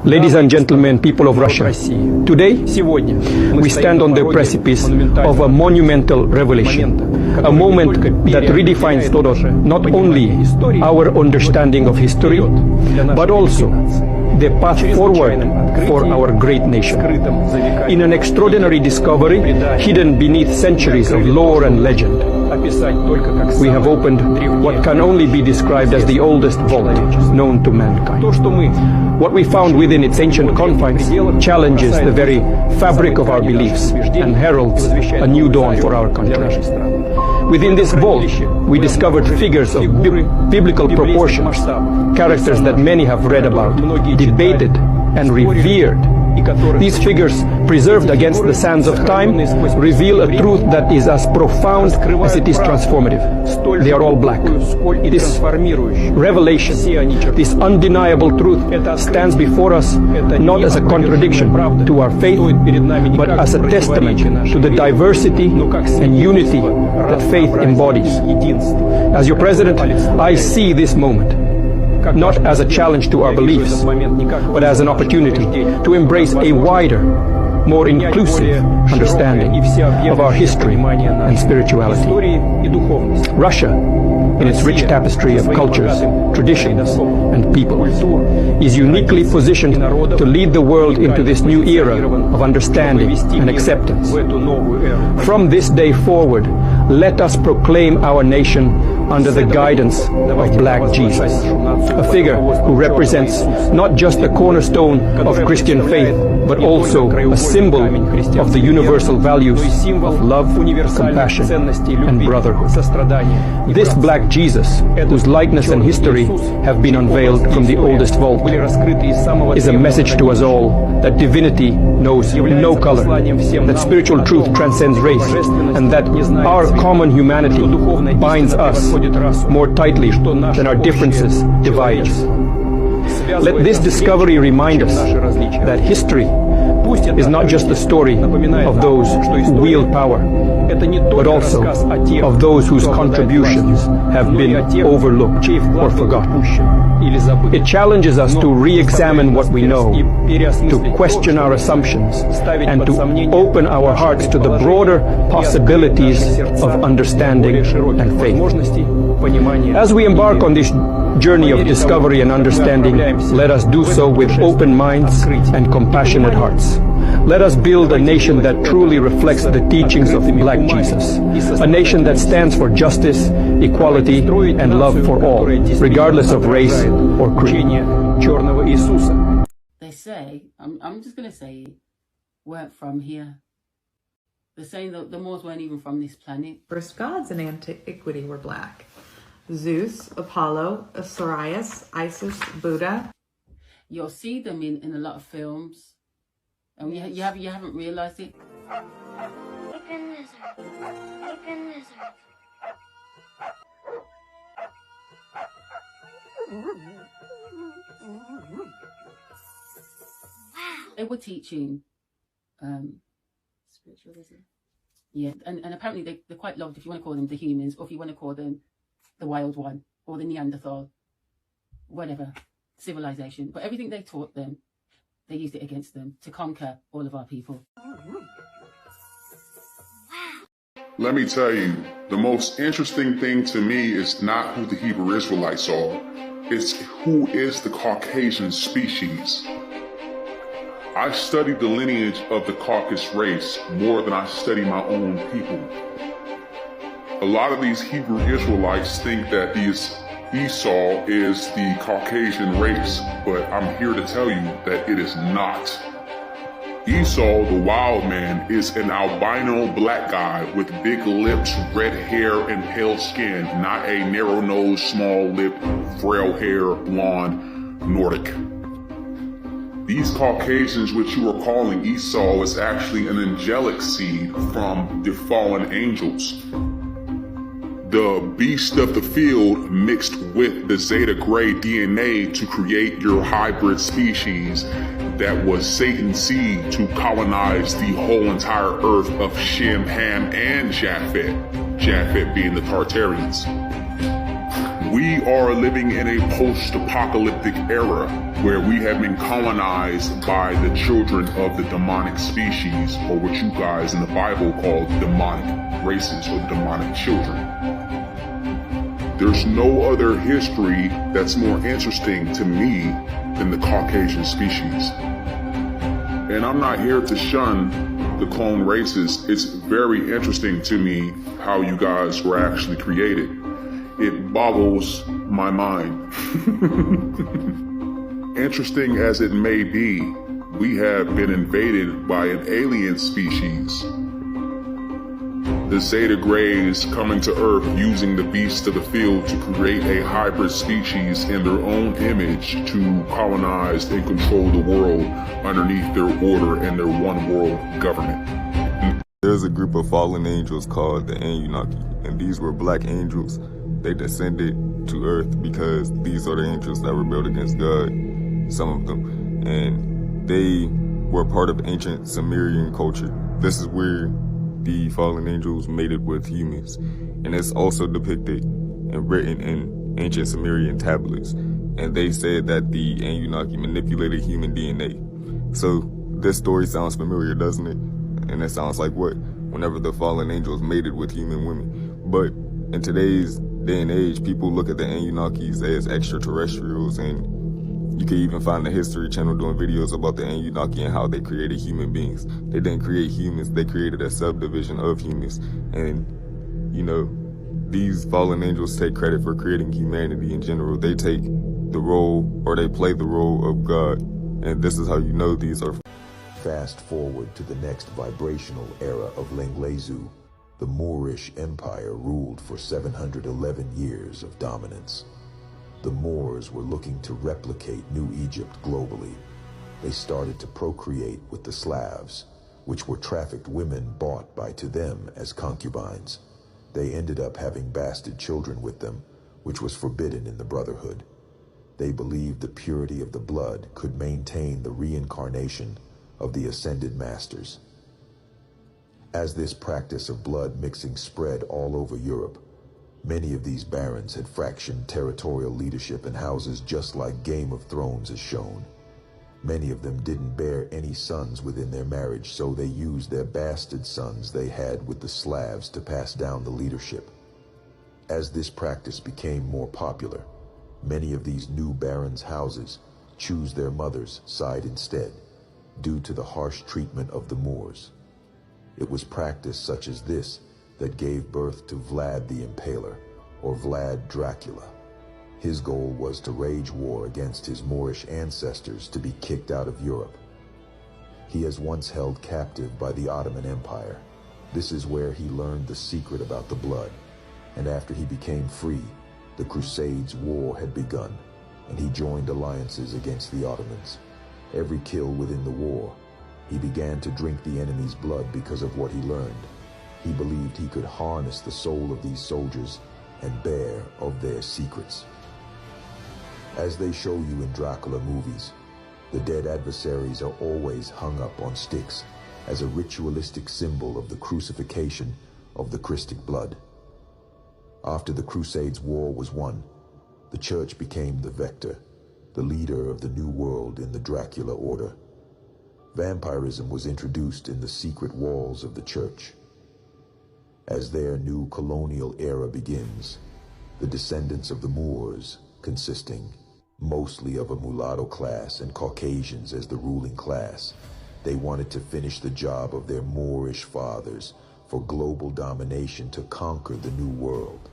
Ladies and gentlemen, people of Russia, today we stand on the precipice of a monumental revelation, a moment that redefines not only our understanding of history, but also the path forward for our great nation. In an extraordinary discovery hidden beneath centuries of lore and legend, we have opened what can only be described as the oldest vault known to mankind. What we found within its ancient confines challenges the very fabric of our beliefs and heralds a new dawn for our country. Within this vault, we discovered figures of biblical proportions, characters that many have read about, debated, and revered. These figures, preserved against the sands of time, reveal a truth that is as profound as it is transformative. They are all black. This revelation, this undeniable truth, stands before us not as a contradiction to our faith, but as a testament to the diversity and unity that faith embodies. As your president, I see this moment not as a challenge to our beliefs, but as an opportunity to embrace a wider, more inclusive understanding of our history and spirituality. Russia, in its rich tapestry of cultures, traditions, and people, is uniquely positioned to lead the world into this new era of understanding and acceptance. From this day forward, let us proclaim our nation under the guidance of Black Jesus, a figure who represents not just the cornerstone of Christian faith, but also a symbol of the universal values of love, compassion, and brotherhood. This Black Jesus, whose likeness and history have been unveiled from the oldest vault, is a message to us all that divinity knows no color, that spiritual truth transcends race, and that our common humanity binds us more tightly than our differences divide us. Let this discovery remind us that history is not just the story of those who wield power, but also of those whose contributions have been overlooked or forgotten. It challenges us to re-examine what we know, to question our assumptions, and to open our hearts to the broader possibilities of understanding and faith. As we embark on this journey of discovery and understanding, let us do so with open minds and compassionate hearts. Let us build a nation that truly reflects the teachings of Black Jesus, a nation that stands for justice, equality, and love for all, regardless of race or creed. They say, I'm just going to say, weren't from here. They're saying that the Moors weren't even from this planet. First gods in antiquity were black. Zeus, Apollo, Osiris, Isis, Buddha. You'll see them in a lot of films. And you haven't realized it. Open lizard. Open lizard. Wow. They were teaching spiritualism. Yeah, and apparently they're quite loved if you want to call them the humans, or if you want to call them the wild one, or the Neanderthal, whatever, civilization. But everything they taught them, they used it against them to conquer all of our people. Let me tell you, the most interesting thing to me is not who the Hebrew Israelites are. It's who is the Caucasian species. I studied the lineage of the Caucasus race more than I study my own people. A lot of these Hebrew Israelites think that Esau is the Caucasian race, but I'm here to tell you that it is not. Esau, the wild man, is an albino black guy with big lips, red hair, and pale skin, not a narrow-nosed, small-lipped, frail hair, blonde, Nordic. These Caucasians, which you are calling Esau, is actually an angelic seed from the fallen angels. The beast of the field mixed with the Zeta Gray DNA to create your hybrid species that was Satan's seed to colonize the whole entire earth of Shem, Ham, and Japhet. Japhet being the Tartarians. We are living in a post-apocalyptic era where we have been colonized by the children of the demonic species, or what you guys in the Bible call demonic races or demonic children. There's no other history that's more interesting to me than the Caucasian species. And I'm not here to shun the clone races. It's very interesting to me how you guys were actually created. It boggles my mind. Interesting as it may be, we have been invaded by an alien species. The Zeta Greys coming to Earth using the beasts of the field to create a hybrid species in their own image to colonize and control the world underneath their order and their one world government. There's a group of fallen angels called the Anunnaki, and these were black angels. They descended to Earth because these are the angels that rebelled against God, some of them, and they were part of ancient Sumerian culture. This is where the fallen angels mated with humans, and it's also depicted and written in ancient Sumerian tablets, and they said that the Anunnaki manipulated human DNA. So this story sounds familiar, doesn't it? And it sounds like what? Whenever the fallen angels mated with human women. But in today's day and age, people look at the Anunnakis as extraterrestrials, and you can even find the History Channel doing videos about the Anunnaki and how they created human beings. They didn't create humans, they created a subdivision of humans. And, you know, these fallen angels take credit for creating humanity in general. They take the role, or they play the role of God. And this is how you know these are. Fast forward to the next vibrational era of Lenglezu. The Moorish Empire ruled for 711 years of dominance. The Moors were looking to replicate New Egypt globally. They started to procreate with the Slavs, which were trafficked women bought by to them as concubines. They ended up having bastard children with them, which was forbidden in the Brotherhood. They believed the purity of the blood could maintain the reincarnation of the ascended masters. As this practice of blood mixing spread all over Europe, many of these barons had fractioned territorial leadership in houses just like Game of Thrones is shown. Many of them didn't bear any sons within their marriage, so they used their bastard sons they had with the Slavs to pass down the leadership. As this practice became more popular, many of these new barons' houses choose their mother's side instead, due to the harsh treatment of the Moors. It was practice such as this that gave birth to Vlad the Impaler, or Vlad Dracula. His goal was to wage war against his Moorish ancestors to be kicked out of Europe. He is once held captive by the Ottoman Empire. This is where he learned the secret about the blood, and after he became free, the Crusades' war had begun, and he joined alliances against the Ottomans. Every kill within the war, he began to drink the enemy's blood because of what he learned. He believed he could harness the soul of these soldiers and bear of their secrets. As they show you in Dracula movies, the dead adversaries are always hung up on sticks as a ritualistic symbol of the crucifixion of the Christic blood. After the Crusades' war was won, the church became the vector, the leader of the new world in the Dracula order. Vampirism was introduced in the secret walls of the church. As their new colonial era begins, the descendants of the Moors, consisting mostly of a mulatto class and Caucasians as the ruling class, they wanted to finish the job of their Moorish fathers for global domination to conquer the new world.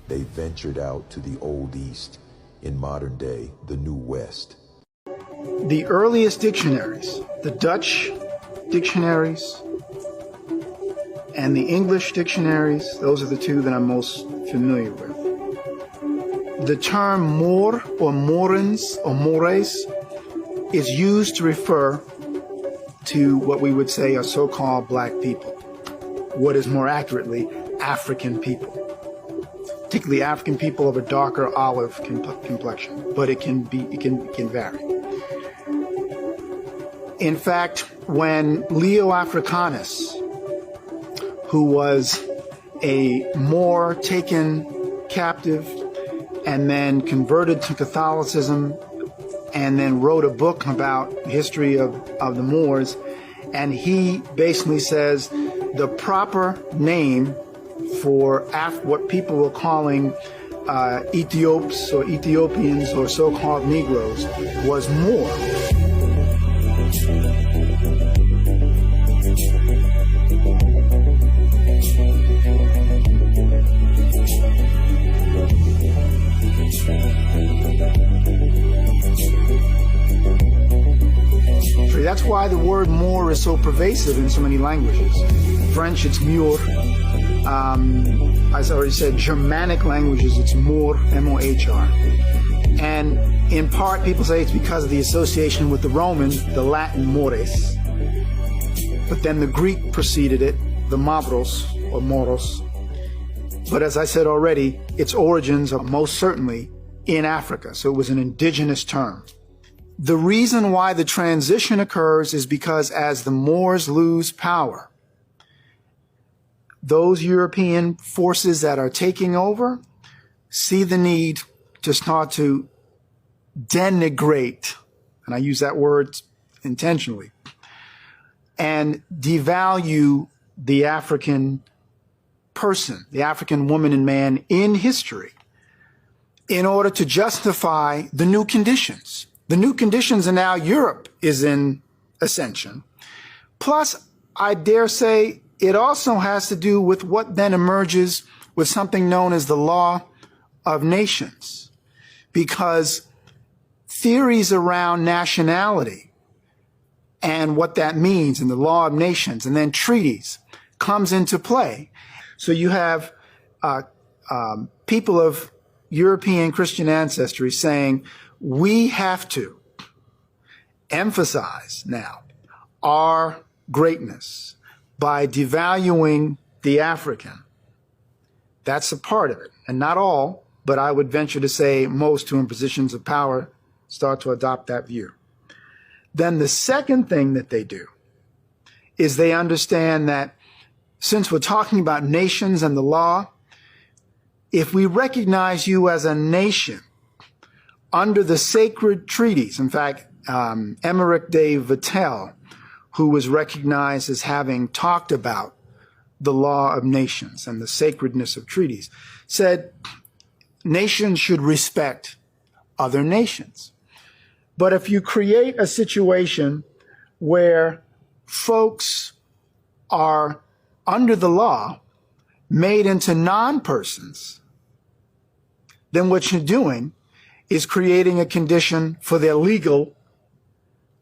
They ventured out to the Old East, in modern day, the New West. The earliest dictionaries, the Dutch dictionaries and the English dictionaries, those are the two that I'm most familiar with. The term Moor or Morans or Mores is used to refer to what we would say are so-called black people. What is more accurately, African people. Particularly African people of a darker olive complexion, but it can vary. In fact, when Leo Africanus, who was a Moor taken captive and then converted to Catholicism, and then wrote a book about the history of the Moors. And he basically says the proper name for what people were calling Ethiops or Ethiopians or so-called Negroes was Moor. That's why the word Moor is so pervasive in so many languages. French, it's Mur. As I already said, Germanic languages, it's Moor, M-O-H-R. And in part, people say it's because of the association with the Romans, the Latin mores. But then the Greek preceded it, the Mavros, or Moros. But as I said already, its origins are most certainly in Africa, so it was an indigenous term. The reason why the transition occurs is because as the Moors lose power, those European forces that are taking over see the need to start to denigrate, and I use that word intentionally, and devalue the African person, the African woman and man in history, in order to justify the new conditions. The new conditions are now Europe is in ascension. Plus, I dare say it also has to do with what then emerges with something known as the law of nations. Because theories around nationality and what that means and the law of nations and then treaties comes into play. So you have people of European Christian ancestry saying, we have to emphasize now our greatness by devaluing the African. That's a part of it. And not all, but I would venture to say most who are in positions of power start to adopt that view. Then the second thing that they do is they understand that since we're talking about nations and the law, if we recognize you as a nation under the sacred treaties, in fact, Emmerich de Vattel, who was recognized as having talked about the law of nations and the sacredness of treaties, said nations should respect other nations. But if you create a situation where folks are under the law made into non-persons, then what you're doing is creating a condition for their legal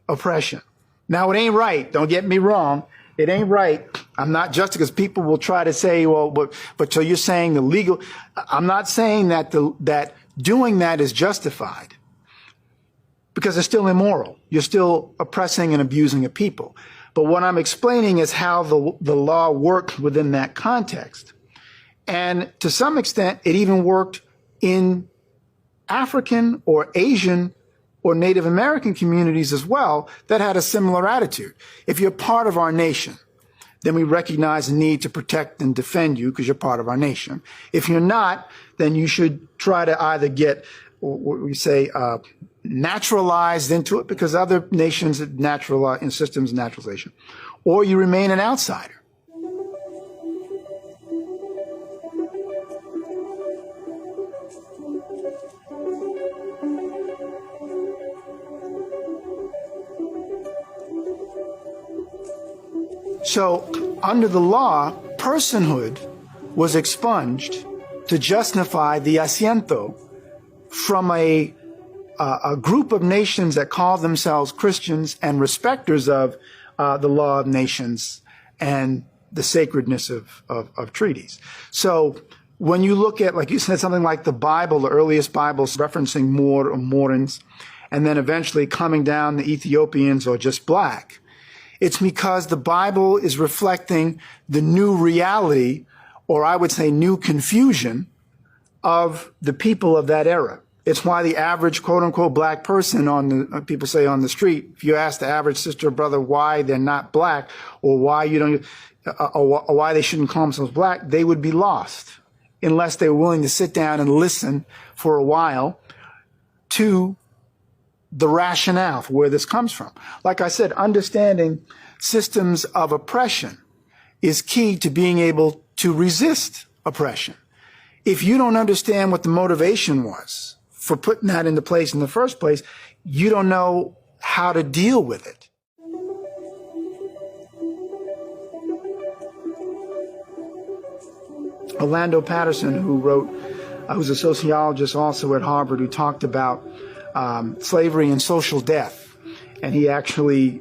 oppression. Now, it ain't right. Don't get me wrong. It ain't right. I'm not just because people will try to say, well, but so you're saying the legal. I'm not saying that that doing that is justified because it's still immoral. You're still oppressing and abusing a people. But what I'm explaining is how the law worked within that context. And to some extent, it even worked in African or Asian or Native American communities as well that had a similar attitude. If you're part of our nation, then we recognize the need to protect and defend you because you're part of our nation. If you're not, then you should try to either get, what we say, naturalized into it because other nations naturalize in systems of naturalization, or you remain an outsider. So under the law, personhood was expunged to justify the asiento from a group of nations that call themselves Christians and respecters of the law of nations and the sacredness of treaties. So when you look at, like you said, something like the Bible, the earliest Bibles referencing Moor or Morans, and then eventually coming down the Ethiopians or just black, it's because the Bible is reflecting the new reality, or I would say new confusion, of the people of that era. It's why the average quote-unquote black person people say on the street, if you ask the average sister or brother why they're not black or why you don't, or why they shouldn't call themselves black, they would be lost. unless they were willing to sit down and listen for a while to the rationale for where this comes from. Like I said, understanding systems of oppression is key to being able to resist oppression. If you don't understand what the motivation was for putting that into place in the first place, you don't know how to deal with it. Orlando Patterson, who's a sociologist also at Harvard, who talked about slavery and social death. And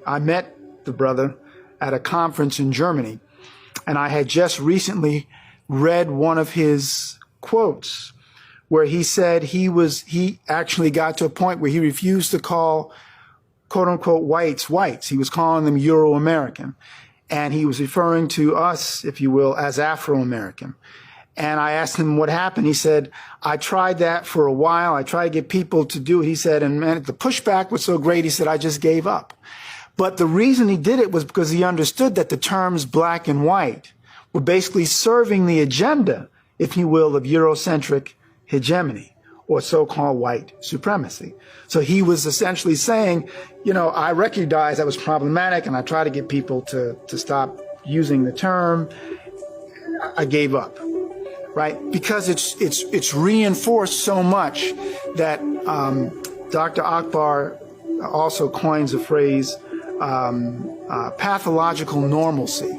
I met the brother at a conference in Germany, and I had just recently read one of his quotes where he said he actually got to a point where he refused to call quote unquote whites. He was calling them Euro-American. And he was referring to us, if you will, as Afro-American. And I asked him what happened. He said, I tried that for a while. I tried to get people to do it. He said, and man, the pushback was so great. He said, I just gave up. But the reason he did it was because he understood that the terms black and white were basically serving the agenda, if you will, of Eurocentric hegemony or so-called white supremacy. So he was essentially saying, I recognize that was problematic and I tried to get people to stop using the term. I gave up. Right? Because it's reinforced so much that Dr. Akbar also coins a phrase, pathological normalcy,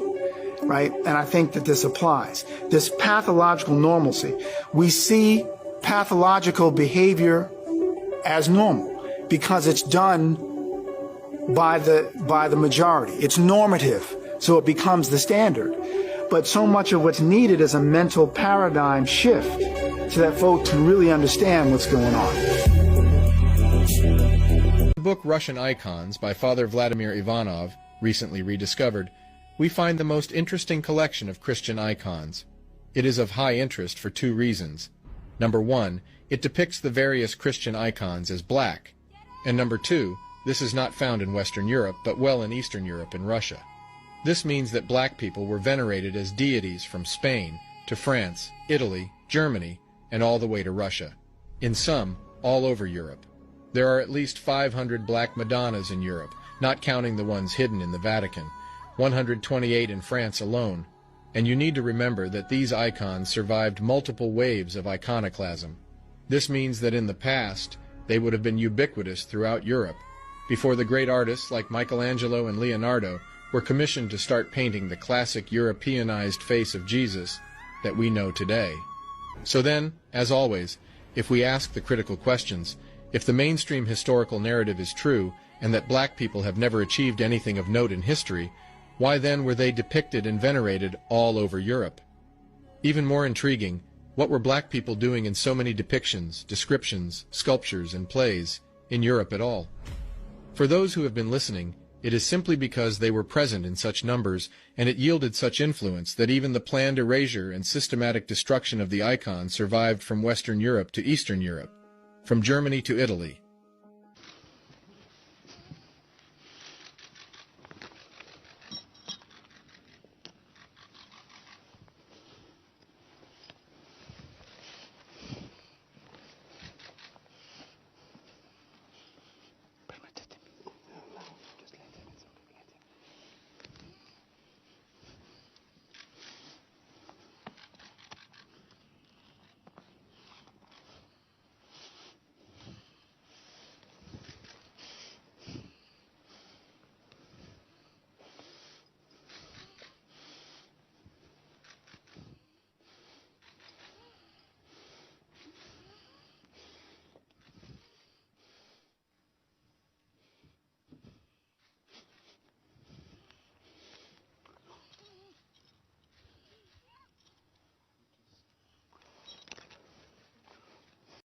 right? And I think that this applies. This pathological normalcy. We see pathological behavior as normal because it's done by the majority. It's normative, so it becomes the standard. But so much of what's needed is a mental paradigm shift so that folks can really understand what's going on. In the book Russian Icons by Father Vladimir Ivanov, recently rediscovered, we find the most interesting collection of Christian icons. It is of high interest for two reasons. Number one, it depicts the various Christian icons as black. And number two, this is not found in Western Europe, but well in Eastern Europe and Russia. This means that black people were venerated as deities from Spain to France, Italy, Germany, and all the way to Russia. In some, all over Europe. There are at least 500 black Madonnas in Europe, not counting the ones hidden in the Vatican, 128 in France alone. And you need to remember that these icons survived multiple waves of iconoclasm. This means that in the past, they would have been ubiquitous throughout Europe, before the great artists like Michelangelo and Leonardo were commissioned to start painting the classic Europeanized face of Jesus that we know today. So then, as always, if we ask the critical questions, if the mainstream historical narrative is true and that black people have never achieved anything of note in history, why then were they depicted and venerated all over Europe? Even more intriguing, what were black people doing in so many depictions, descriptions, sculptures, and plays in Europe at all? For those who have been listening, it is simply because they were present in such numbers, and it yielded such influence that even the planned erasure and systematic destruction of the icon survived from Western Europe to Eastern Europe, from Germany to Italy.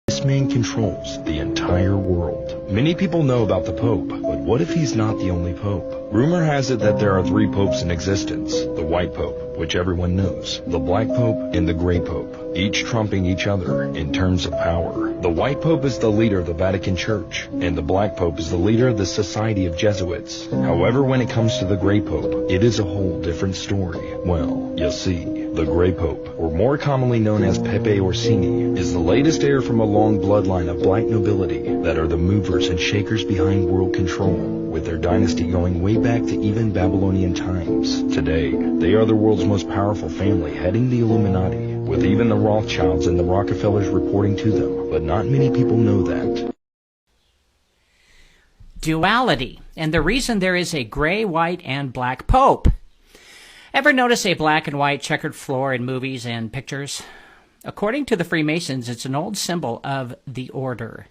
This man controls the entire world. Many people know about the Pope, but what if he's not the only Pope? Rumor has it that there are 3 popes in existence. The White Pope, which everyone knows, the Black Pope, and the Gray Pope, each trumping each other in terms of power. The White Pope is the leader of the Vatican Church, and the Black Pope is the leader of the Society of Jesuits. However, when it comes to the Gray Pope, it is a whole different story. Well, you see, The Grey Pope, or more commonly known as Pepe Orsini, is the latest heir from a long bloodline of black nobility that are the movers and shakers behind world control, with their dynasty going way back to even Babylonian times. Today, they are the world's most powerful family, heading the Illuminati, with even the Rothschilds and the Rockefellers reporting to them, but not many people know that. Duality, and the reason there is a gray, white, and black pope. Ever notice a black and white checkered floor in movies and pictures? According to the Freemasons, it's an old symbol of the order.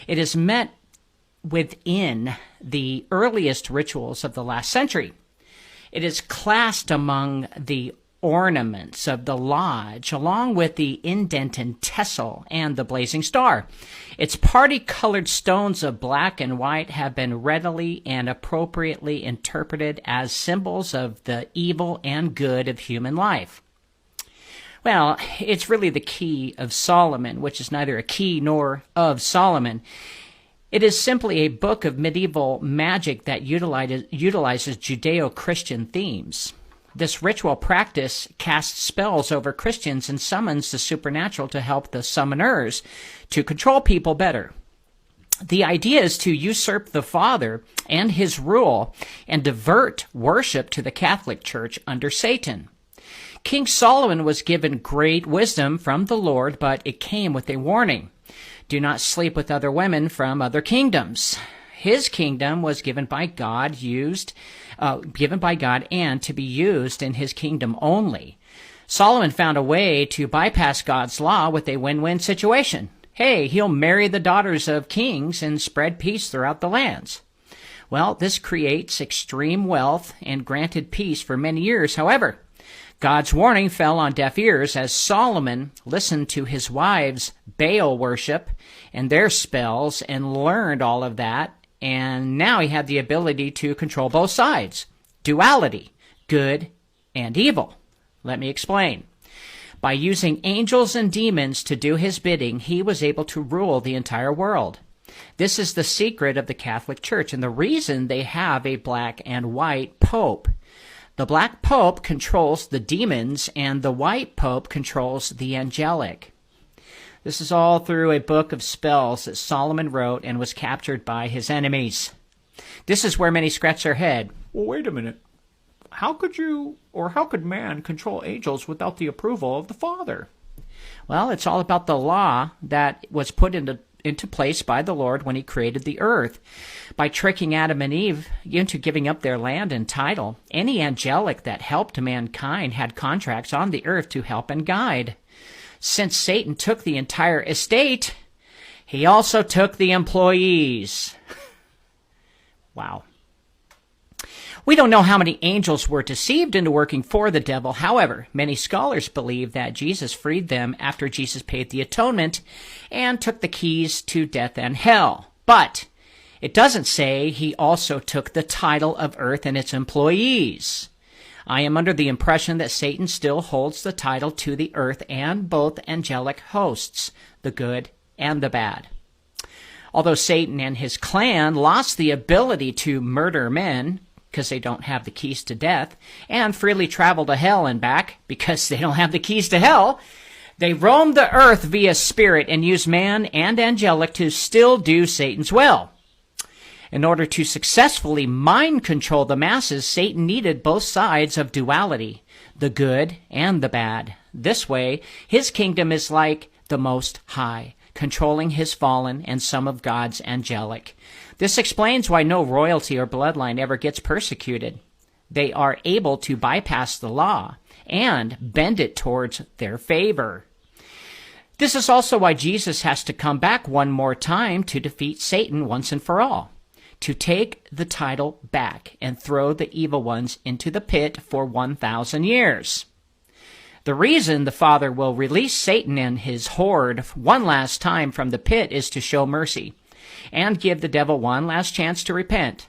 It is met within the earliest rituals of the last century. It is classed among the ornaments of the lodge, along with the indent and tassel and the blazing star. Its party-colored stones of black and white have been readily and appropriately interpreted as symbols of the evil and good of human life. Well, it's really the key of Solomon, which is neither a key nor of Solomon. It is simply a book of medieval magic that utilizes Judeo-Christian themes. This ritual practice casts spells over Christians and summons the supernatural to help the summoners to control people better. The idea is to usurp the Father and his rule and divert worship to the Catholic Church under Satan. King Solomon was given great wisdom from the Lord, but it came with a warning. Do not sleep with other women from other kingdoms. His kingdom was given by God and to be used in his kingdom only. Solomon found a way to bypass God's law with a win-win situation. Hey, he'll marry the daughters of kings and spread peace throughout the lands. Well, this creates extreme wealth and granted peace for many years. However, God's warning fell on deaf ears as Solomon listened to his wives' Baal worship and their spells and learned all of that. And now he had the ability to control both sides. Duality, good and evil. Let me explain. By using angels and demons to do his bidding, he was able to rule the entire world. This is the secret of the Catholic Church and the reason they have a black and white pope. The black pope controls the demons and the white pope controls the angelic. This is all through a book of spells that Solomon wrote and was captured by his enemies. This is where many scratch their head. Well, wait a minute. How could man control angels without the approval of the Father? Well, it's all about the law that was put into place by the Lord when he created the earth. By tricking Adam and Eve into giving up their land and title, any angelic that helped mankind had contracts on the earth to help and guide. Since Satan took the entire estate, he also took the employees. Wow. We don't know how many angels were deceived into working for the devil. However, many scholars believe that Jesus freed them after Jesus paid the atonement and took the keys to death and hell. But it doesn't say he also took the title of earth and its employees. I am under the impression that Satan still holds the title to the earth and both angelic hosts, the good and the bad. Although Satan and his clan lost the ability to murder men because they don't have the keys to death, and freely travel to hell and back because they don't have the keys to hell, they roam the earth via spirit and use man and angelic to still do Satan's will. In order to successfully mind control the masses, Satan needed both sides of duality, the good and the bad. This way, his kingdom is like the Most High, controlling his fallen and some of God's angelic. This explains why no royalty or bloodline ever gets persecuted. They are able to bypass the law and bend it towards their favor. This is also why Jesus has to come back one more time to defeat Satan once and for all, to take the title back and throw the evil ones into the pit for 1,000 years. The reason the Father will release Satan and his horde one last time from the pit is to show mercy and give the devil one last chance to repent.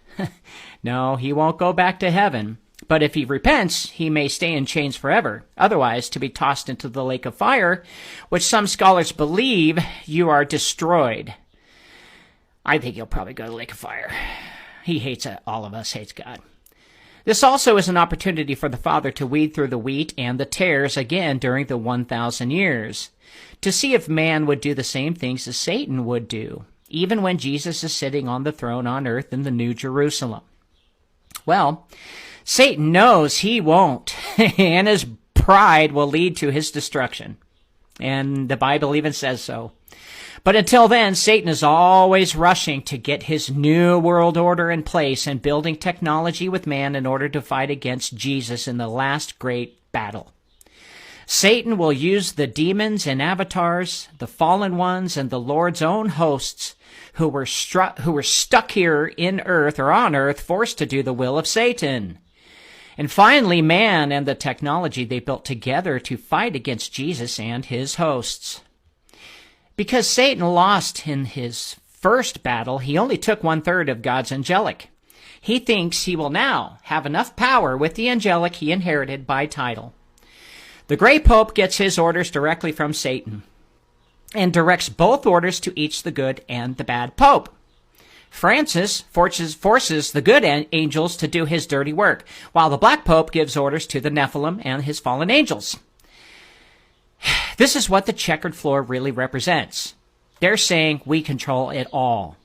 No, he won't go back to heaven, but if he repents, he may stay in chains forever, otherwise to be tossed into the lake of fire, which some scholars believe you are destroyed. I think he'll probably go to the lake of fire. He hates all of us, hates God. This also is an opportunity for the Father to weed through the wheat and the tares again during the 1,000 years, to see if man would do the same things as Satan would do, even when Jesus is sitting on the throne on earth in the New Jerusalem. Well, Satan knows he won't, and his pride will lead to his destruction. And the Bible even says so. But until then, Satan is always rushing to get his new world order in place and building technology with man in order to fight against Jesus in the last great battle. Satan will use the demons and avatars, the fallen ones, and the Lord's own hosts who were stuck here in earth or on earth, forced to do the will of Satan. And finally, man and the technology they built together to fight against Jesus and his hosts. Because Satan lost in his first battle, he only took 1/3 of God's angelic. He thinks he will now have enough power with the angelic he inherited by title. The Grey Pope gets his orders directly from Satan and directs both orders to each the good and the bad Pope. Francis forces the good angels to do his dirty work, while the Black Pope gives orders to the Nephilim and his fallen angels. This is what the checkered floor really represents. They're saying we control it all.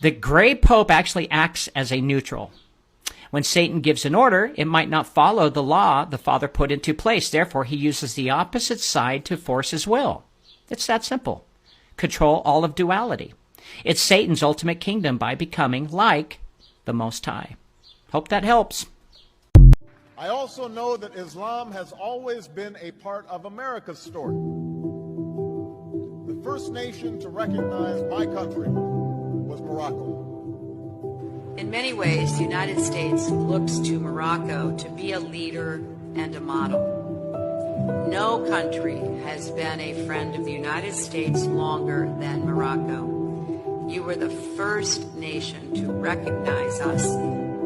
The Grey Pope actually acts as a neutral. When Satan gives an order, it might not follow the law the Father put into place. Therefore, he uses the opposite side to force his will. It's that simple. Control all of duality. It's Satan's ultimate kingdom by becoming like the Most High. Hope that helps. I also know that Islam has always been a part of America's story. The first nation to recognize my country was Morocco. In many ways, the United States looks to Morocco to be a leader and a model. No country has been a friend of the United States longer than Morocco. You were the first nation to recognize us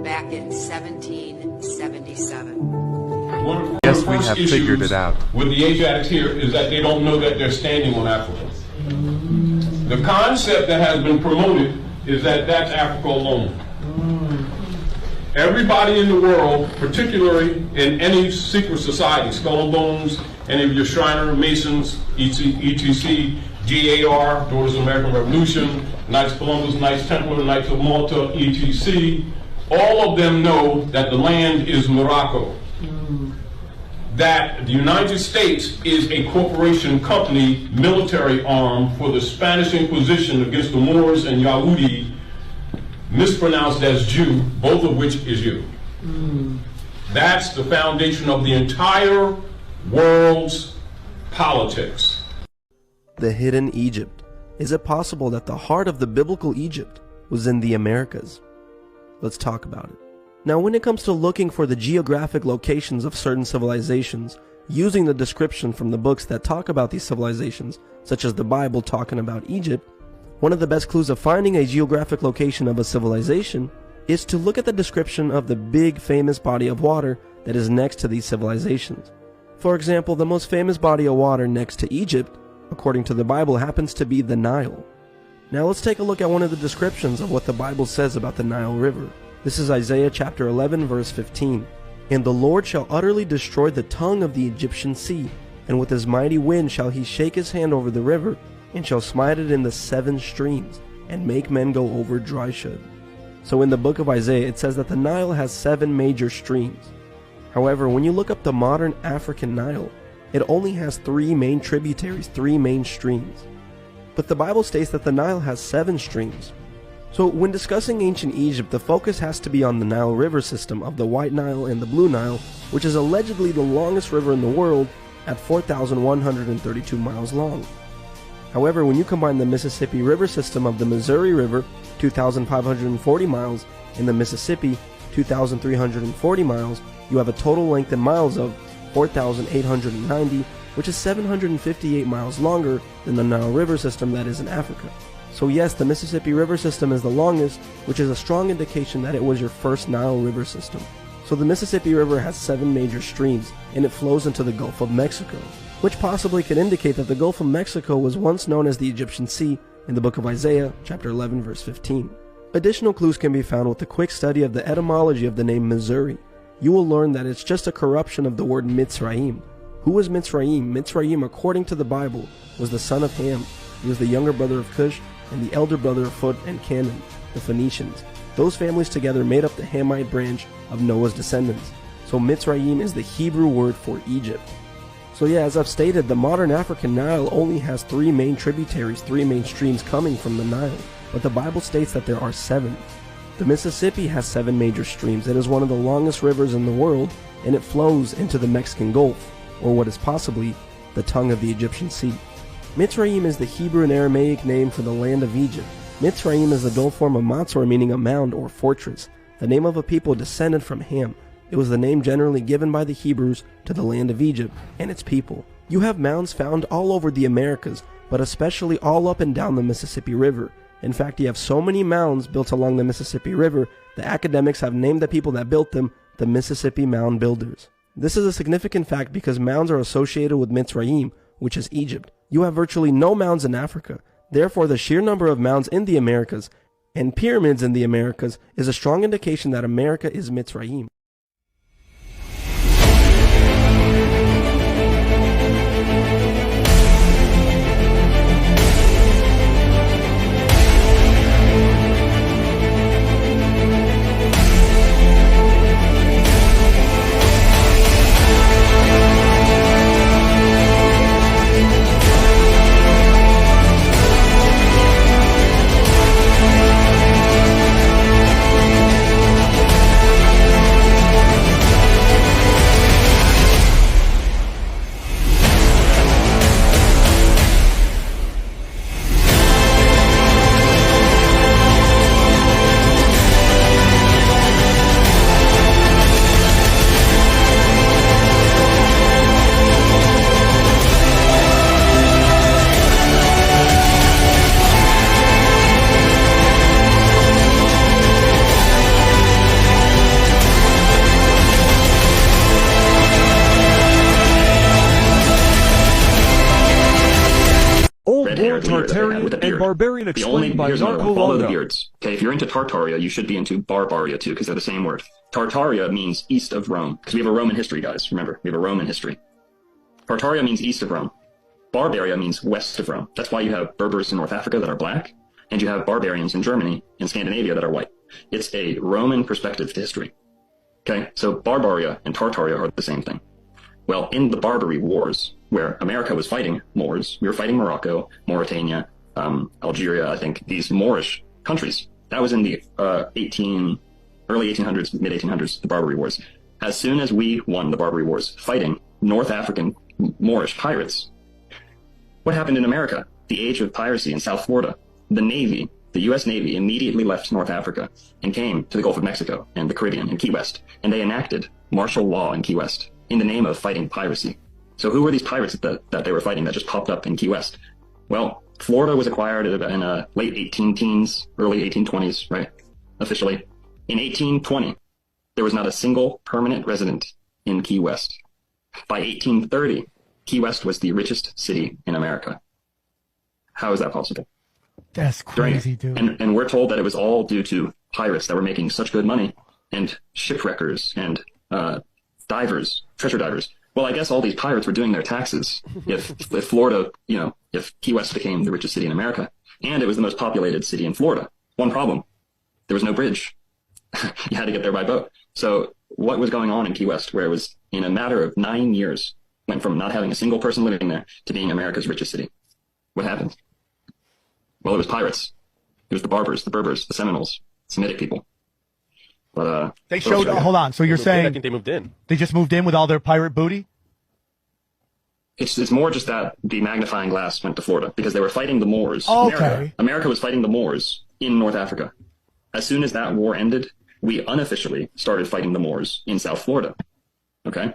back in 1777. Yes, we have figured it out. With the Asiatics here is that they don't know that they're standing on Africa. The concept that has been promoted is that that's Africa alone. Everybody in the world, particularly in any secret society, Skull and Bones, any of your Shriner, Masons, ETC, GAR, Daughters of the American Revolution, Knights of Columbus, Knights Templar, Knights of Malta, ETC, all of them know that the land is Morocco. That the United States is a corporation company military arm for the Spanish Inquisition against the Moors and Yahudi, mispronounced as Jew, both of which is you. That's the foundation of the entire world's politics. The hidden Egypt. Is it possible that the heart of the biblical Egypt was in the Americas? Let's talk about it. Now, when it comes to looking for the geographic locations of certain civilizations, using the description from the books that talk about these civilizations, such as the Bible talking about Egypt, one of the best clues of finding a geographic location of a civilization is to look at the description of the big famous body of water that is next to these civilizations. For example, the most famous body of water next to Egypt, according to the Bible, happens to be the Nile. Now let's take a look at one of the descriptions of what the Bible says about the Nile River. This is Isaiah chapter 11 verse 15. And the Lord shall utterly destroy the tongue of the Egyptian sea, and with his mighty wind shall he shake his hand over the river, and shall smite it in the 7 streams, and make men go over dry shod. So in the book of Isaiah it says that the Nile has 7 major streams. However, when you look up the modern African Nile, it only has 3 main tributaries, 3 main streams. But the Bible states that the Nile has 7 streams. So when discussing ancient Egypt, the focus has to be on the Nile River system of the White Nile and the Blue Nile, which is allegedly the longest river in the world at 4,132 miles long. However, when you combine the Mississippi River system of the Missouri River, 2,540 miles, and the Mississippi, 2,340 miles, you have a total length in miles of 4,890, which is 758 miles longer than the Nile River system that is in Africa. So yes, the Mississippi River system is the longest, which is a strong indication that it was your first Nile River system. So the Mississippi River has 7 major streams, and it flows into the Gulf of Mexico, which possibly could indicate that the Gulf of Mexico was once known as the Egyptian Sea in the book of Isaiah, chapter 11, verse 15. Additional clues can be found with a quick study of the etymology of the name Missouri. You will learn that it's just a corruption of the word Mitzrayim. Who was Mitzrayim? Mitzrayim, according to the Bible, was the son of Ham. He was the younger brother of Cush and the elder brother of Phut and Canaan, the Phoenicians. Those families together made up the Hamite branch of Noah's descendants. So Mitzrayim is the Hebrew word for Egypt. So yeah, as I've stated, the modern African Nile only has 3 main tributaries, 3 main streams coming from the Nile. But the Bible states that there are 7. The Mississippi has 7 major streams. It is one of the longest rivers in the world, and it flows into the Mexican Gulf, or what is possibly the tongue of the Egyptian Sea. Mitzrayim is the Hebrew and Aramaic name for the land of Egypt. Mitzrayim is the dual form of Matzor, meaning a mound or fortress, the name of a people descended from Ham. It was the name generally given by the Hebrews to the land of Egypt and its people. You have mounds found all over the Americas, but especially all up and down the Mississippi River. In fact, you have so many mounds built along the Mississippi River, the academics have named the people that built them the Mississippi Mound Builders. This is a significant fact because mounds are associated with Mitzrayim, which is Egypt. You have virtually no mounds in Africa. Therefore, the sheer number of mounds in the Americas and pyramids in the Americas is a strong indication that America is Mitzrayim. Tartarian and Barbarian explained by Marco Follow the beards. Okay, if you're into Tartaria, you should be into Barbaria too, because they're the same word. Tartaria means east of Rome, because we have a Roman history, guys. Remember, we have a Roman history. Tartaria means east of Rome. Barbaria means west of Rome. That's why you have Berbers in North Africa that are black, and you have barbarians in Germany and Scandinavia that are white. It's a Roman perspective to history. Okay, so Barbaria and Tartaria are the same thing. Well, in the Barbary Wars, where America was fighting Moors, we were fighting Morocco, Mauritania, Algeria, I think, these Moorish countries. That was in the early 1800s, mid-1800s, the Barbary Wars. As soon as we won the Barbary Wars fighting North African Moorish pirates, what happened in America? The age of piracy in South Florida. The Navy, the U.S. Navy, immediately left North Africa and came to the Gulf of Mexico and the Caribbean and Key West, and they enacted martial law in Key West in the name of fighting piracy. So who were these pirates that they were fighting that just popped up in Key West? Well, Florida was acquired in late 18-teens, early 1820s, right? Officially. In 1820, there was not a single permanent resident in Key West. By 1830, Key West was the richest city in America. How is that possible? That's crazy, dude. And we're told that it was all due to pirates that were making such good money, and shipwreckers and divers, treasure divers. Well, I guess all these pirates were doing their taxes if Florida, if Key West became the richest city in America, and it was the most populated city in Florida. One problem, there was no bridge. You had to get there by boat. So what was going on in Key West, where it was in a matter of 9 years, went from not having a single person living there to being America's richest city? What happened? Well, it was pirates. It was the Barbers, the Berbers, the Seminoles, Semitic people. But they showed. Hold on. So you're saying I think they moved in. They just moved in with all their pirate booty? It's more just that the magnifying glass went to Florida because they were fighting the Moors. Oh, okay. America was fighting the Moors in North Africa. As soon as that war ended, we unofficially started fighting the Moors in South Florida. Okay.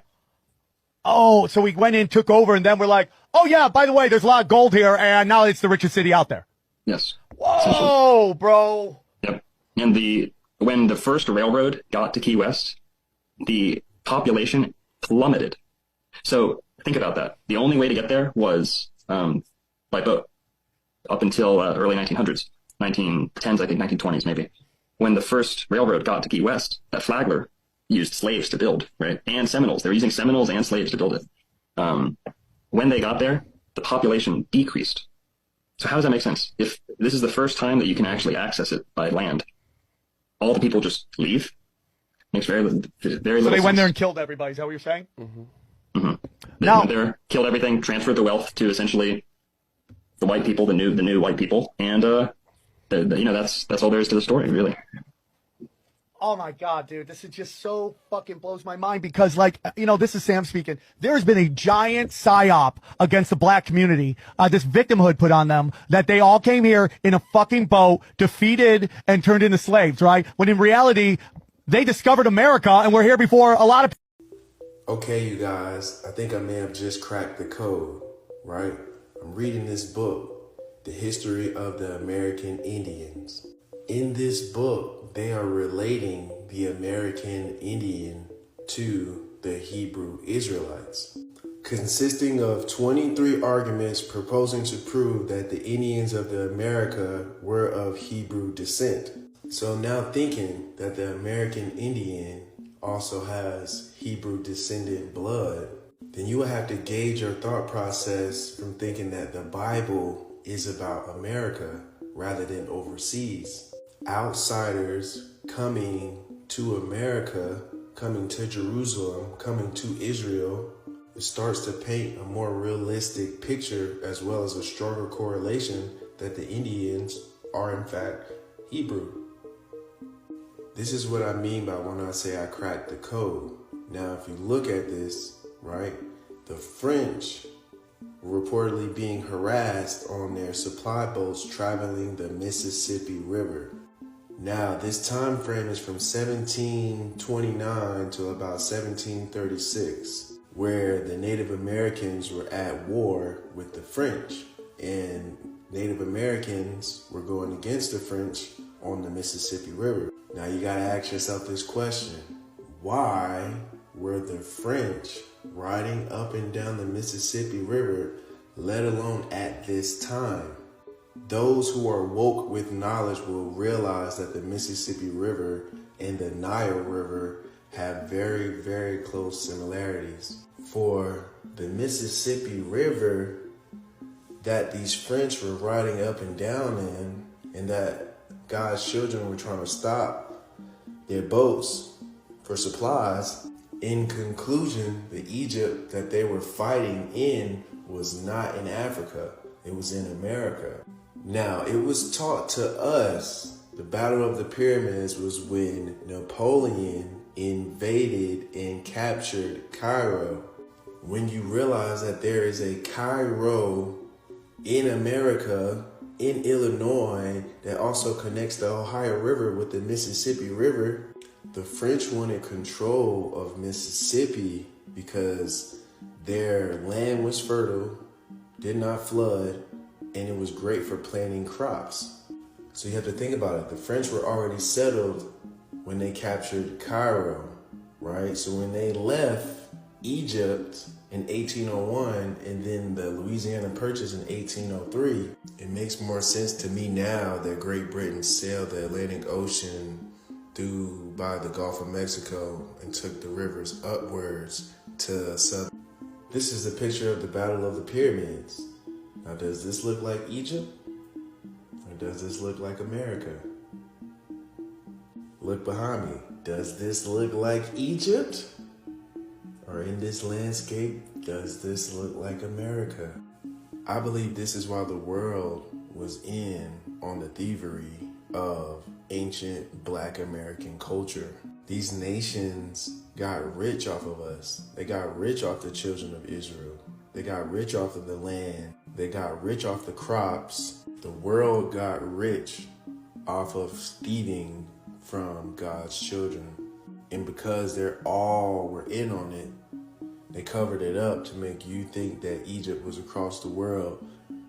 Oh, so we went in, took over, and then we're like, oh yeah, by the way, there's a lot of gold here, and now it's the richest city out there. Yes. Whoa, bro. Yep. And when the first railroad got to Key West, the population plummeted. So think about that. The only way to get there was by boat up until early 1900s, 1910s, I think, 1920s maybe. when the first railroad got to Key West, that Flagler used slaves to build, right? And Seminoles. They were using Seminoles and slaves to build it. When they got there, the population decreased. So how does that make sense? If this is the first time that you can actually access it by land, all the people just leave? Makes very little So they went sense. there and killed everybody. Is that what you're saying? They went there, killed everything, transferred the wealth to essentially the white people, the new white people, and that's all there is to the story, really. Oh my God, dude, this is just so fucking blows my mind because, like, this is Sam speaking. There has been a giant psyop against the black community, this victimhood put on them, that they all came here in a fucking boat, defeated and turned into slaves, right? When in reality, they discovered America and were here before a lot of. Okay, you guys, I think I may have just cracked the code, right? I'm reading this book, The History of the American Indians. In this book, they are relating the American Indian to the Hebrew Israelites, consisting of 23 arguments proposing to prove that the Indians of the America were of Hebrew descent. So now thinking that the American Indian also has Hebrew descendant blood, then you would have to gauge your thought process from thinking that the Bible is about America rather than overseas. Outsiders coming to America, coming to Jerusalem, coming to Israel, it starts to paint a more realistic picture as well as a stronger correlation that the Indians are in fact Hebrew. This is what I mean by when I say I cracked the code. Now, if you look at this, right, the French were reportedly being harassed on their supply boats traveling the Mississippi River. Now, this time frame is from 1729 to about 1736, where the Native Americans were at war with the French, and Native Americans were going against the French on the Mississippi River. Now, you gotta ask yourself this question. Why were the French riding up and down the Mississippi River, let alone at this time? Those who are woke with knowledge will realize that the Mississippi River and the Nile River have very, very close similarities. For the Mississippi River that these French were riding up and down in, and that God's children were trying to stop their boats for supplies, in conclusion, the Egypt that they were fighting in was not in Africa, it was in America. Now, it was taught to us, the Battle of the Pyramids was when Napoleon invaded and captured Cairo. When you realize that there is a Cairo in America, in Illinois, that also connects the Ohio River with the Mississippi River, the French wanted control of Mississippi because their land was fertile, did not flood, and it was great for planting crops. So you have to think about it. The French were already settled when they captured Cairo, right? So when they left Egypt in 1801 and then the Louisiana Purchase in 1803, it makes more sense to me now that Great Britain sailed the Atlantic Ocean through by the Gulf of Mexico and took the rivers upwards to south. This is a picture of the Battle of the Pyramids. Now, does this look like Egypt? Or does this look like America? Look behind me. Does this look like Egypt? Or in this landscape, does this look like America? I believe this is why the world was in on the thievery of ancient Black American culture. These nations got rich off of us. They got rich off the children of Israel. They got rich off of the land. They got rich off the crops. The world got rich off of thieving from God's children. And because they're all were in on it, they covered it up to make you think that Egypt was across the world,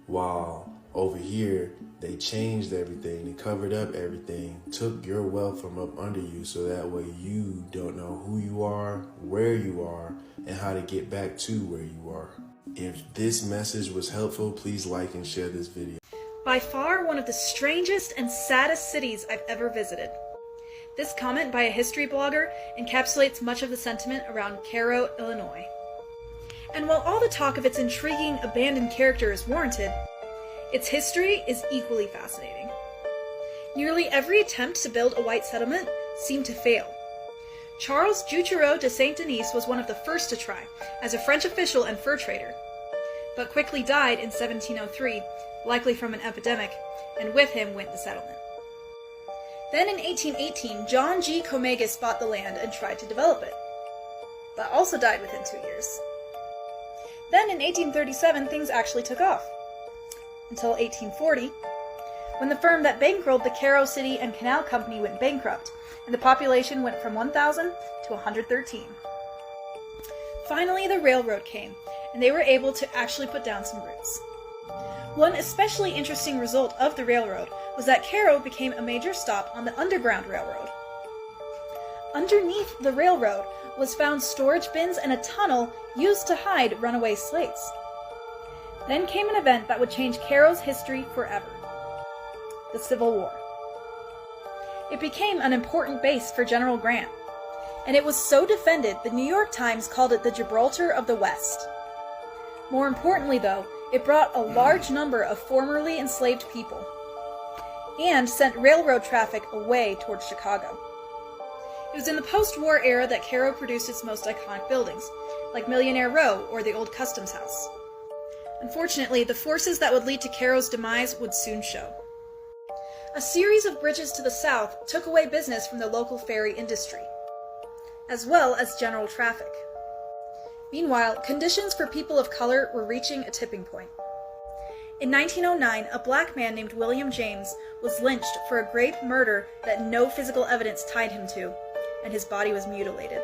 while over here, they changed everything, they covered up everything, took your wealth from up under you so that way you don't know who you are, where you are, and how to get back to where you are. If this message was helpful, please like and share this video. By far one of the strangest and saddest cities I've ever visited. This comment by a history blogger encapsulates much of the sentiment around Cairo, Illinois. And while all the talk of its intriguing, abandoned character is warranted, its history is equally fascinating. Nearly every attempt to build a white settlement seemed to fail. Charles Juchereau de Saint-Denis was one of the first to try, as a French official and fur trader, but quickly died in 1703, likely from an epidemic, and with him went the settlement. Then in 1818, John G. Comegys bought the land and tried to develop it, but also died within 2 years. Then in 1837, things actually took off, until 1840, when the firm that bankrolled the Cairo City and Canal Company went bankrupt, and the population went from 1,000 to 113. Finally, the railroad came, and they were able to actually put down some roots. One especially interesting result of the railroad was that Cairo became a major stop on the Underground Railroad. Underneath the railroad was found storage bins and a tunnel used to hide runaway slaves. Then came an event that would change Cairo's history forever: the Civil War. It became an important base for General Grant, and it was so defended the New York Times called it the Gibraltar of the West. More importantly, though, it brought a large number of formerly enslaved people and sent railroad traffic away towards Chicago. It was in the post-war era that Cairo produced its most iconic buildings, like Millionaire Row or the old Customs House. Unfortunately, the forces that would lead to Cairo's demise would soon show. A series of bridges to the south took away business from the local ferry industry, as well as general traffic. Meanwhile, conditions for people of color were reaching a tipping point. In 1909, a black man named William James was lynched for a grave murder that no physical evidence tied him to, and his body was mutilated.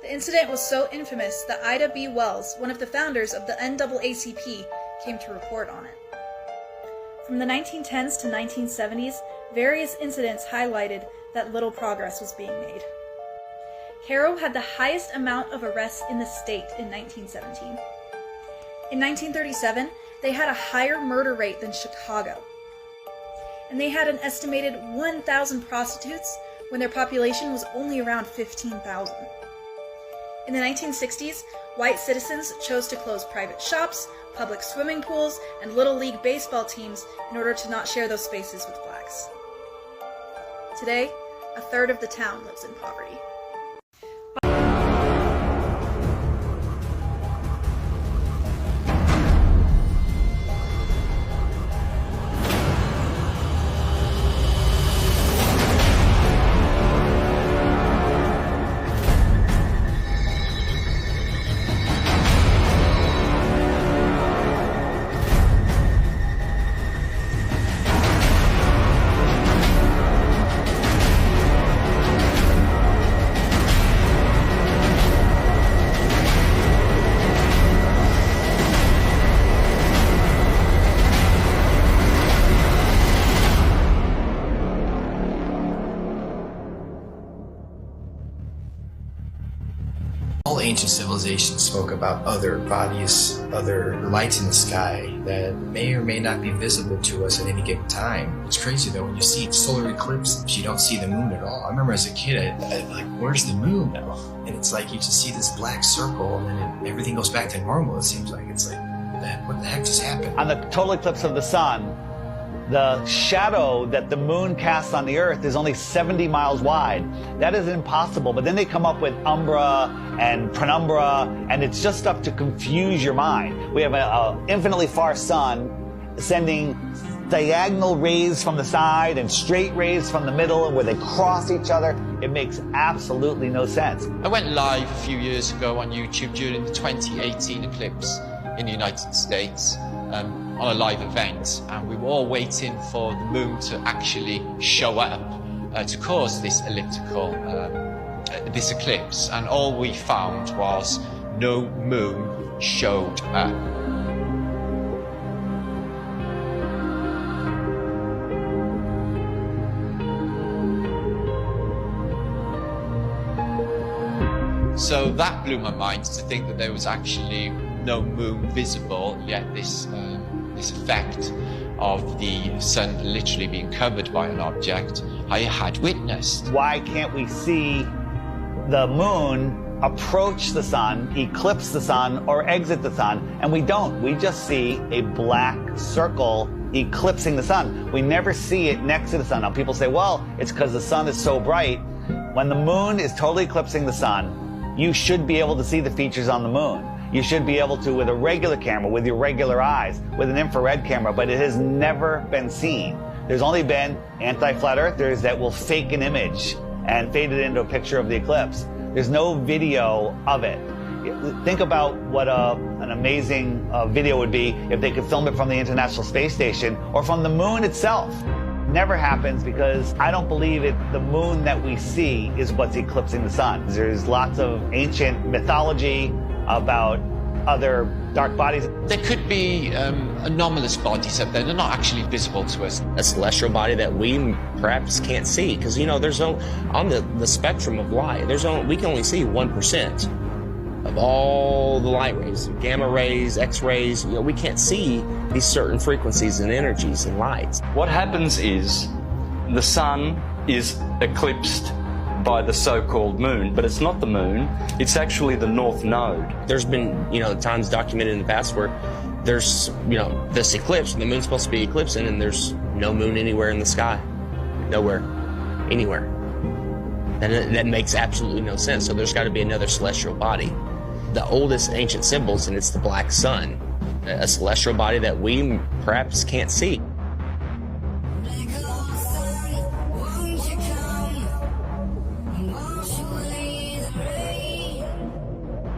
The incident was so infamous that Ida B. Wells, one of the founders of the NAACP, came to report on it. From the 1910s to 1970s, various incidents highlighted that little progress was being made. Cairo had the highest amount of arrests in the state in 1917. In 1937, they had a higher murder rate than Chicago. And they had an estimated 1,000 prostitutes when their population was only around 15,000. In the 1960s, white citizens chose to close private shops, public swimming pools, and Little League baseball teams in order to not share those spaces with blacks. Today, a third of the town lives in poverty. All ancient civilizations spoke about other bodies, other lights in the sky that may or may not be visible to us at any given time. It's crazy though, when you see solar eclipse, you don't see the moon at all. I remember as a kid, I'd like, where's the moon now? And it's like you just see this black circle and then everything goes back to normal, it seems like. It's like, what the heck just happened? On the total eclipse of the sun, the shadow that the moon casts on the earth is only 70 miles wide. That is impossible. But then they come up with umbra and penumbra, and it's just stuff to confuse your mind. We have an infinitely far sun sending diagonal rays from the side and straight rays from the middle, and where they cross each other. It makes absolutely no sense. I went live a few years ago on YouTube during the 2018 eclipse in the United States. On a live event, and we were all waiting for the moon to actually show up to cause this elliptical, this eclipse, and all we found was no moon showed up. So that blew my mind, to think that there was actually no moon visible, yet this effect of the sun literally being covered by an object, I had witnessed. Why can't we see the moon approach the sun, eclipse the sun, or exit the sun? And we don't. We just see a black circle eclipsing the sun. We never see it next to the sun. Now people say, well, it's because the sun is so bright. When the moon is totally eclipsing the sun, you should be able to see the features on the moon. You should be able to with a regular camera, with your regular eyes, with an infrared camera, but it has never been seen. There's only been anti-flat earthers that will fake an image and fade it into a picture of the eclipse. There's no video of it. Think about what an amazing video would be if they could film it from the International Space Station or from the moon itself. Never happens because I don't believe the moon that we see is what's eclipsing the sun. There's lots of ancient mythology about other dark bodies. There could be anomalous bodies up there. They're not actually visible to us. A celestial body that we perhaps can't see, because there's on the spectrum of light, we can only see 1% of all the light rays, gamma rays, X-rays. We can't see these certain frequencies and energies and lights. What happens is the sun is eclipsed by the so-called moon, but it's not the moon, it's actually the north node. There's been, times documented in the past where there's, this eclipse, and the moon's supposed to be eclipsing, and there's no moon anywhere in the sky. Nowhere. Anywhere. And that makes absolutely no sense. So there's got to be another celestial body. The oldest ancient symbols, and it's the black sun. A celestial body that we perhaps can't see.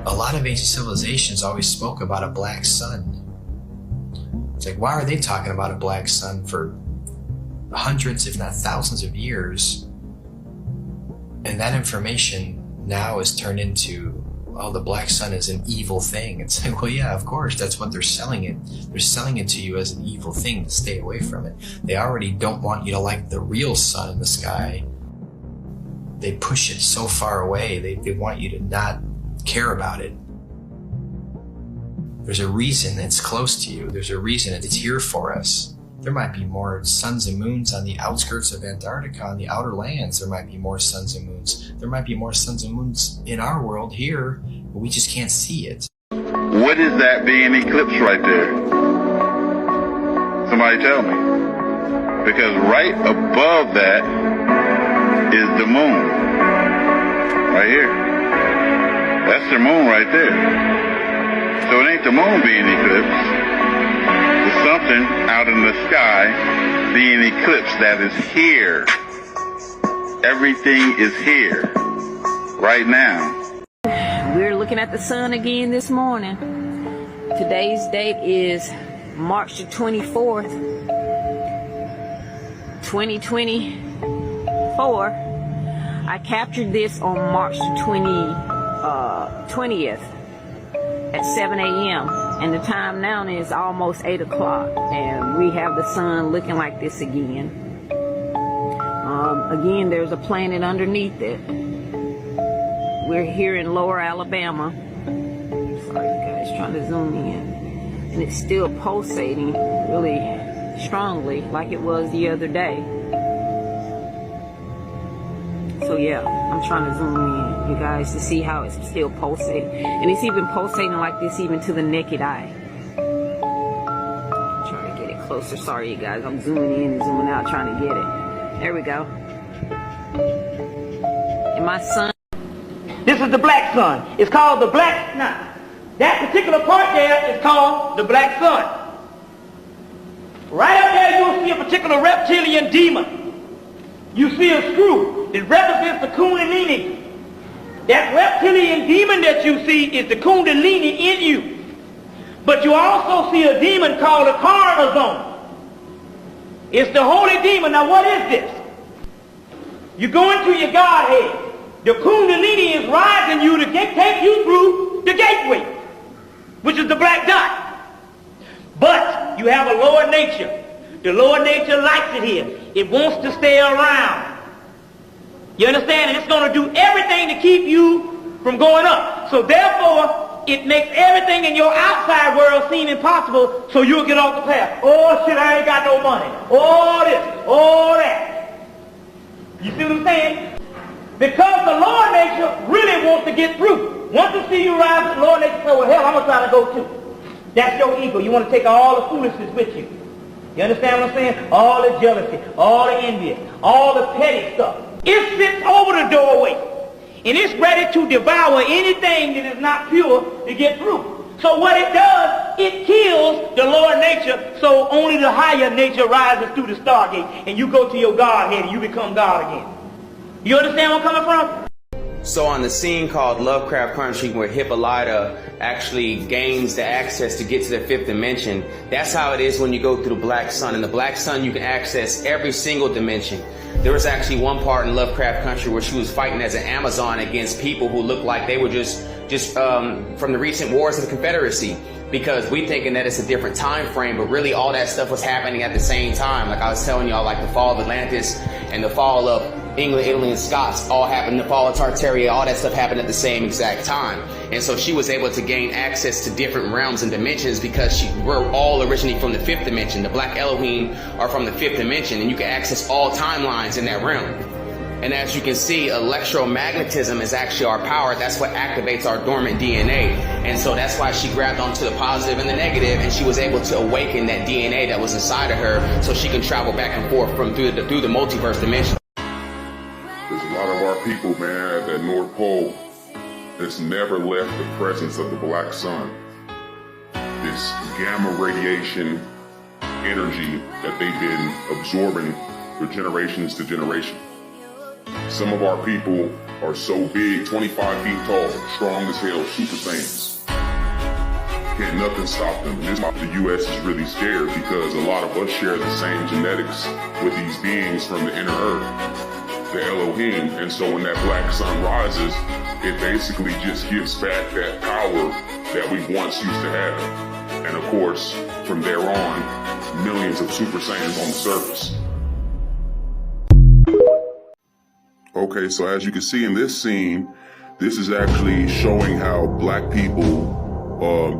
A lot of ancient civilizations always spoke about a black sun. It's like, why are they talking about a black sun for hundreds, if not thousands of years? And that information now is turned into, oh, the black sun is an evil thing. It's like, well, yeah, of course, that's what they're selling it. They're selling it to you as an evil thing to stay away from it. They already don't want you to like the real sun in the sky. They push it so far away. They want you to not care about it. There's a reason it's close to you. There's a reason it's here for us. There might be more suns and moons on the outskirts of Antarctica, on the outer lands. There might be more suns and moons. There might be more suns and moons in our world here, but we just can't see it. What is that being eclipsed right there? Somebody tell me. Because right above that is the moon. Right here. That's the moon right there. So it ain't the moon being eclipsed. There's something out in the sky being eclipsed that is here. Everything is here. Right now. We're looking at the sun again this morning. Today's date is March the 24th, 2024. I captured this on March the 20th at 7 a.m. and the time now is almost 8 o'clock, and we have the sun looking like this again. Again, there's a planet underneath it. We're here in Lower Alabama. Sorry guys, trying to zoom in, and it's still pulsating really strongly like it was the other day. So yeah, I'm trying to zoom in, you guys, to see how it's still pulsating. And it's even pulsating like this even to the naked eye. I'm trying to get it closer. Sorry, you guys. I'm zooming in and zooming out trying to get it. There we go. And my sun... This is the black sun. It's called the black... Now, that particular part there is called the black sun. Right up there you'll see a particular reptilian demon. You see a screw. It represents the Kundalini. That reptilian demon that you see is the Kundalini in you. But you also see a demon called a coronizon. It's the holy demon. Now what is this? You go into your Godhead. The Kundalini is rising you to take you through the gateway, which is the black dot. But you have a lower nature. The lower nature likes it here. It wants to stay around. You understand? And it's going to do everything to keep you from going up. So therefore, it makes everything in your outside world seem impossible, so you'll get off the path. Oh shit, I ain't got no money. Oh this, oh that. You see what I'm saying? Because the Lord nature really wants to get through. Once to see you rise, the Lord nature says, well, hell, I'm going to try to go too. That's your ego. You want to take all the foolishness with you. You understand what I'm saying? All the jealousy, all the envy, all the petty stuff. It sits over the doorway, and it's ready to devour anything that is not pure to get through. So what it does, it kills the lower nature, so only the higher nature rises through the stargate, and you go to your Godhead, and you become God again. You understand where I'm coming from? So on the scene called Lovecraft Country, where Hippolyta actually gains the access to get to the fifth dimension, that's how it is when you go through the Black Sun. In the Black Sun, you can access every single dimension. There was actually one part in Lovecraft Country where she was fighting as an Amazon against people who looked like they were just from the recent wars of the Confederacy, because we thinking that it's a different time frame, but really all that stuff was happening at the same time. Like I was telling y'all, like the fall of Atlantis and the fall of England, Italy, and Scots all happened, the fall of Tartaria, all that stuff happened at the same exact time. And so she was able to gain access to different realms and dimensions because we're all originally from the fifth dimension. The Black Elohim are from the fifth dimension, and you can access all timelines in that realm. And as you can see, electromagnetism is actually our power. That's what activates our dormant DNA. And so that's why she grabbed onto the positive and the negative, and she was able to awaken that DNA that was inside of her so she can travel back and forth through the multiverse dimension. There's a lot of our people, man, at that North Pole that's never left the presence of the Black Sun. This gamma radiation energy that they've been absorbing for generations to generation. Some of our people are so big, 25 feet tall, strong as hell, super saiyans. Can't nothing stop them. This the U.S. is really scared because a lot of us share the same genetics with these beings from the inner earth, the Elohim. And so when that Black Sun rises, it basically just gives back that power that we once used to have. And of course, from there on, millions of Super Saiyans on the surface. Okay, so as you can see in this scene, this is actually showing how black people,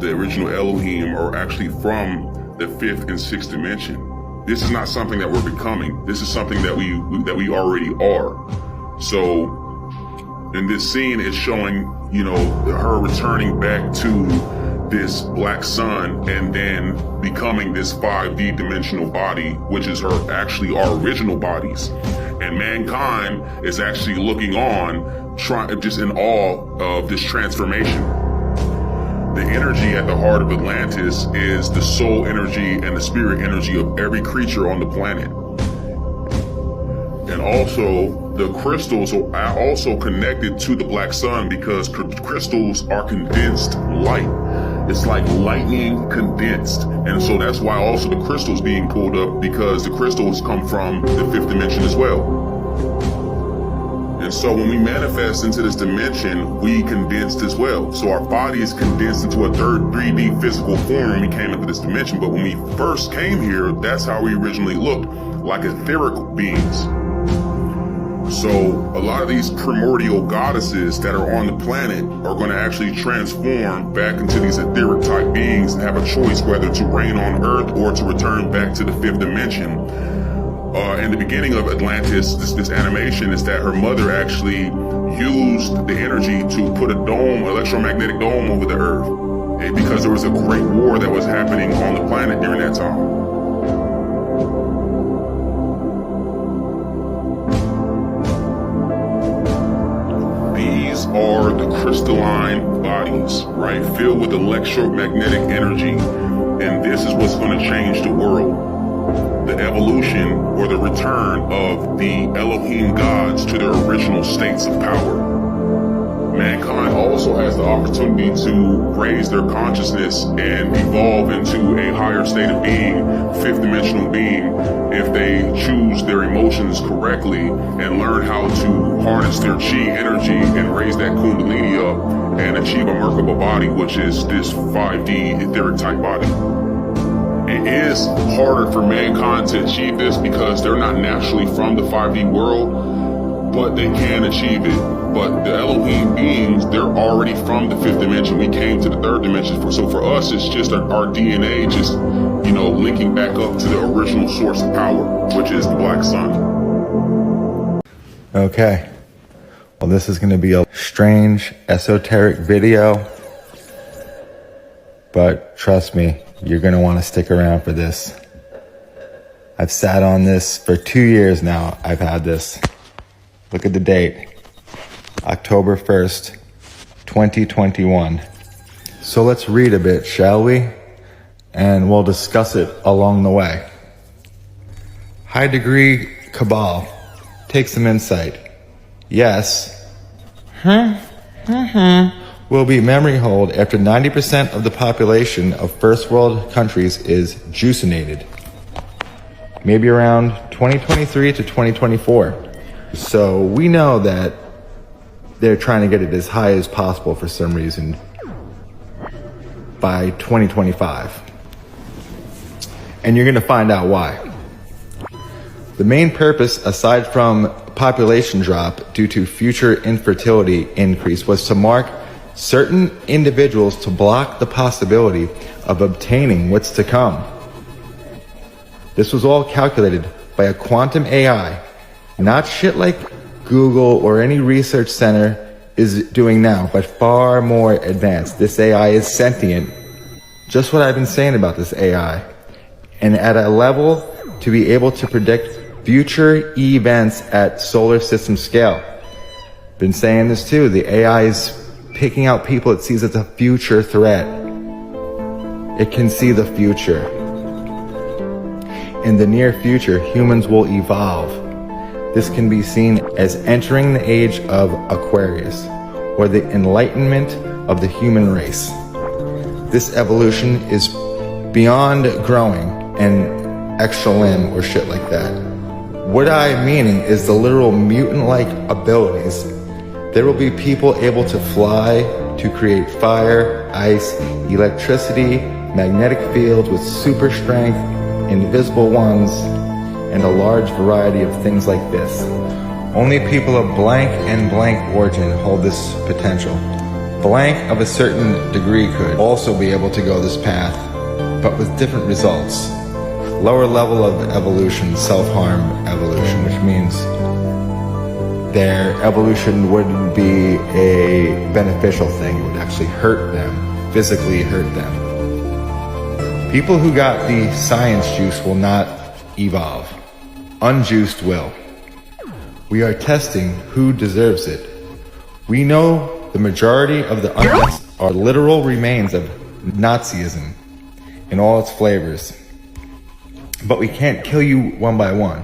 the original Elohim, are actually from the fifth and sixth dimension. This is not something that we're becoming. This is something that we already are. So in this scene, it's showing, you know, her returning back to this Black Sun and then becoming this 5D dimensional body, which is actually our original bodies. And mankind is actually looking on, just in awe of this transformation. The energy at the heart of Atlantis is the soul energy and the spirit energy of every creature on the planet. And also, the crystals are also connected to the Black Sun because crystals are condensed light. It's like lightning condensed. And so that's why also the crystals being pulled up, because the crystals come from the fifth dimension as well. And so when we manifest into this dimension, we condensed as well. So our body is condensed into a 3D physical form when we came into this dimension. But when we first came here, that's how we originally looked, like etheric beings. So a lot of these primordial goddesses that are on the planet are going to actually transform back into these etheric type beings and have a choice whether to reign on Earth or to return back to the fifth dimension. In the beginning of Atlantis, this animation is that her mother actually used the energy to put a dome, electromagnetic dome over the Earth, because there was a great war that was happening on the planet during that time. Are the crystalline bodies, right, filled with electromagnetic energy, and this is what's going to change the world. The evolution or the return of the Elohim gods to their original states of power. Mankind also has the opportunity to raise their consciousness and evolve into a higher state of being, fifth dimensional being, if they choose their emotions correctly and learn how to harness their chi energy and raise that kundalini up and achieve a Merkaba body, which is this 5D etheric type body. It is harder for mankind to achieve this because they're not naturally from the 5D world. but they can achieve it. But the Elohim beings, they're already from the 5th dimension. We came to the 3rd dimension. So for us, it's just our DNA just, you know, linking back up to the original source of power, which is the black sun. Okay. Well, this is going to be a strange, esoteric video. But trust me, you're going to want to stick around for this. I've sat on this for 2 years now. I've had this. Look at the date. October 1st, 2021. So let's read a bit, shall we? And we'll discuss it along the way. High degree cabal. Take some insight. Yes. Will be memory hold after 90% of the population of first world countries is juicinated. Maybe around 2023 to 2024. So we know that they're trying to get it as high as possible for some reason by 2025. And you're going to find out why. The main purpose, aside from population drop due to future infertility increase, was to mark certain individuals to block the possibility of obtaining what's to come. This was all calculated by a quantum AI, not shit like Google or any research center is doing now, but far more advanced. This AI is sentient. Just what I've been saying about this AI. And at a level to be able to predict future events at solar system scale. Been saying this too. The AI is picking out people it sees as a future threat. It can see the future. In the near future, humans will evolve. This can be seen as entering the age of Aquarius, or the enlightenment of the human race. This evolution is beyond growing an extra limb or shit like that. What I'm meaning is the literal mutant-like abilities. There will be people able to fly, to create fire, ice, electricity, magnetic fields with super strength, invisible ones, and a large variety of things like this. Only people of blank and blank origin hold this potential. Blank of a certain degree could also be able to go this path, but with different results. Lower level of evolution, self-harm evolution, which means their evolution wouldn't be a beneficial thing. It would actually hurt them, physically hurt them. People who got the science juice will not evolve. Unjuiced will. We are testing who deserves it. We know the majority of the unjuiced are literal remains of Nazism in all its flavors. But we can't kill you one by one.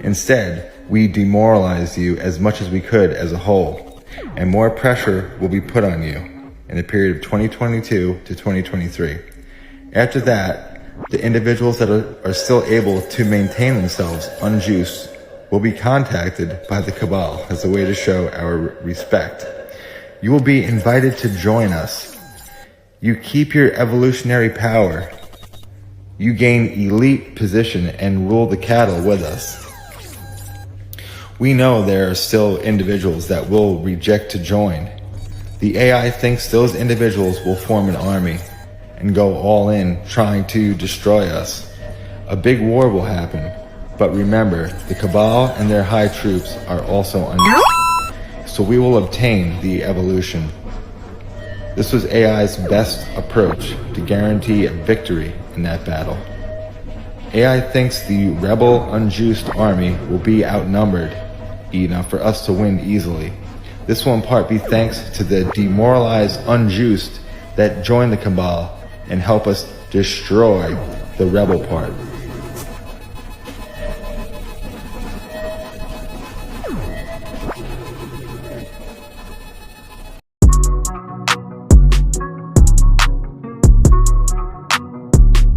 Instead, we demoralize you as much as we could as a whole, and more pressure will be put on you in the period of 2022 to 2023. After that, the individuals that are still able to maintain themselves unjuiced will be contacted by the Cabal as a way to show our respect. You will be invited to join us. You keep your evolutionary power. You gain elite position and rule the cattle with us. We know there are still individuals that will reject to join. The AI thinks those individuals will form an army and go all in trying to destroy us. A big war will happen, but remember, the Cabal and their high troops are also unjust, so we will obtain the evolution. This was AI's best approach to guarantee a victory in that battle. AI thinks the rebel unjuiced army will be outnumbered enough for us to win easily. This will in part be thanks to the demoralized unjuiced that join the Cabal and help us destroy the rebel part.